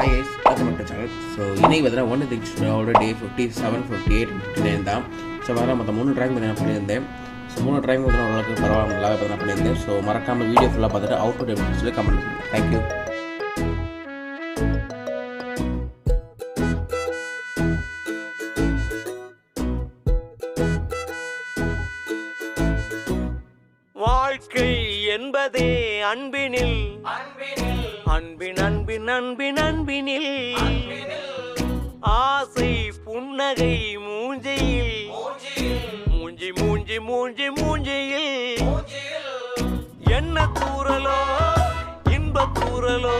Hi guys, welcome back to channel. So இன்னைக்கு பார்த்தா one திங்ஸோட டே 57, 58, 59 தான். ஸோ வர மொத்தம் 3 ட்ராயிங் நான் பண்ணியிருந்தேன். ஸோ 3 ட்ராயிங் வந்து ஓரளவுக்கு பரவாயில்ல நல்லாவே பார்த்தா பண்ணியிருந்தேன். ஸோ மறக்காமல் வீடியோ ஃபுல்லாக பார்த்துட்டு அவுட் எப்படி சொல்லி கமெண்ட் பண்ணுங்கள். தேங்க்யூ. வாழ்க்கை என்பதே அன்பினில் அன்பின் அன்பின் அன்பின் அன்பினில் ஆசை புன்னகை மூஞ்சியில் மூஞ்சி மூஞ்சி மூஞ்சி மூஞ்சியில் என்ன தூரலோ இன்ப தூரலோ